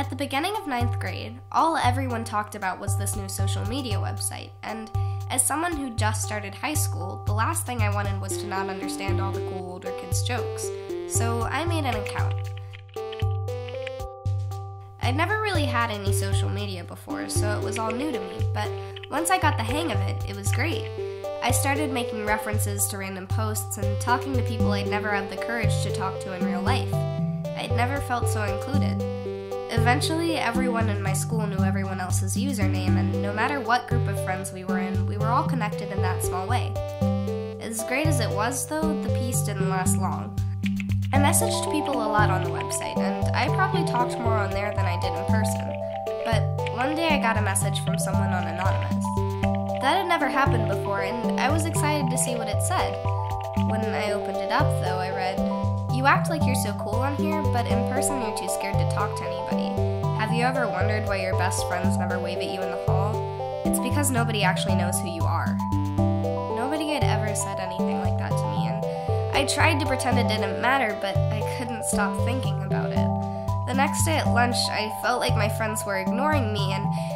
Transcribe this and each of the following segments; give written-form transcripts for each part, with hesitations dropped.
At the beginning of 9th grade, all everyone talked about was this new social media website, and as someone who just started high school, the last thing I wanted was to not understand all the cool older kids' jokes, so I made an account. I'd never really had any social media before, so it was all new to me, but once I got the hang of it, it was great. I started making references to random posts and talking to people I'd never had the courage to talk to in real life. I'd never felt so included. Eventually, everyone in my school knew everyone else's username, and no matter what group of friends we were in, we were all connected in that small way. As great as it was, though, the peace didn't last long. I messaged people a lot on the website, and I probably talked more on there than I did in person. But one day I got a message from someone on Anonymous. That had never happened before, and I was excited to see what it said. When I opened it up, though, I read, "You act like you're so cool on here, but in person you're too scared to talk to anybody. Have you ever wondered why your best friends never wave at you in the hall? It's because nobody actually knows who you are." Nobody had ever said anything like that to me, and I tried to pretend it didn't matter, but I couldn't stop thinking about it. The next day at lunch, I felt like my friends were ignoring me,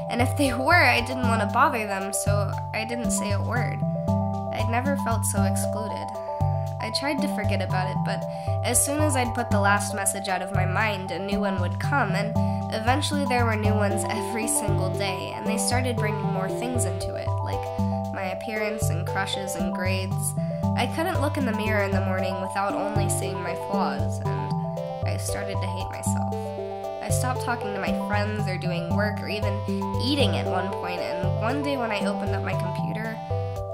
and if they were, I didn't want to bother them, so I didn't say a word. I'd never felt so excluded. I tried to forget about it, but as soon as I'd put the last message out of my mind, a new one would come, and eventually there were new ones every single day, and they started bringing more things into it, like my appearance and crushes and grades. I couldn't look in the mirror in the morning without only seeing my flaws, and I started to hate myself. I stopped talking to my friends or doing work or even eating at one point, and one day when I opened up my computer,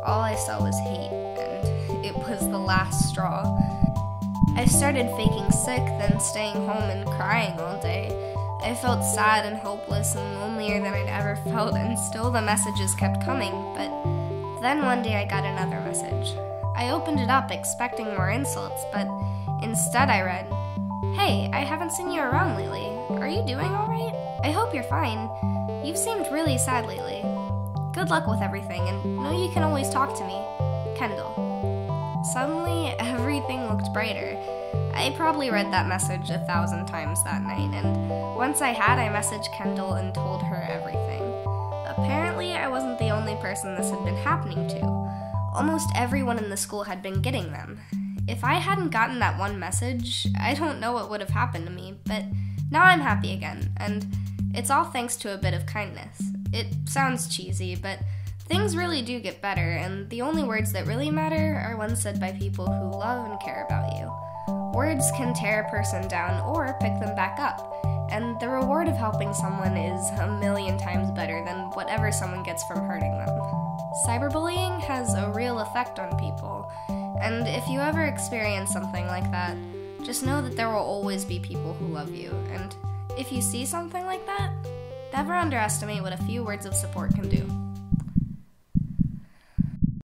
all I saw was hate, and it was the last straw. I started faking sick, then staying home and crying all day. I felt sad and hopeless and lonelier than I'd ever felt, and still the messages kept coming, but then one day I got another message. I opened it up expecting more insults, but instead I read, "Hey, I haven't seen you around lately. Are you doing alright? I hope you're fine. You've seemed really sad lately. Good luck with everything, and know you can always talk to me. Kendall." Suddenly, everything looked brighter. I probably read that message 1,000 times that night, and once I had, I messaged Kendall and told her everything. Apparently, I wasn't the only person this had been happening to. Almost everyone in the school had been getting them. If I hadn't gotten that one message, I don't know what would have happened to me, but now I'm happy again, and it's all thanks to a bit of kindness. It sounds cheesy, but things really do get better, and the only words that really matter are ones said by people who love and care about you. Words can tear a person down or pick them back up, and the reward of helping someone is 1,000,000 times better than whatever someone gets from hurting them. Cyberbullying has a real effect on people, and if you ever experience something like that, just know that there will always be people who love you, and if you see something like that, never underestimate what a few words of support can do.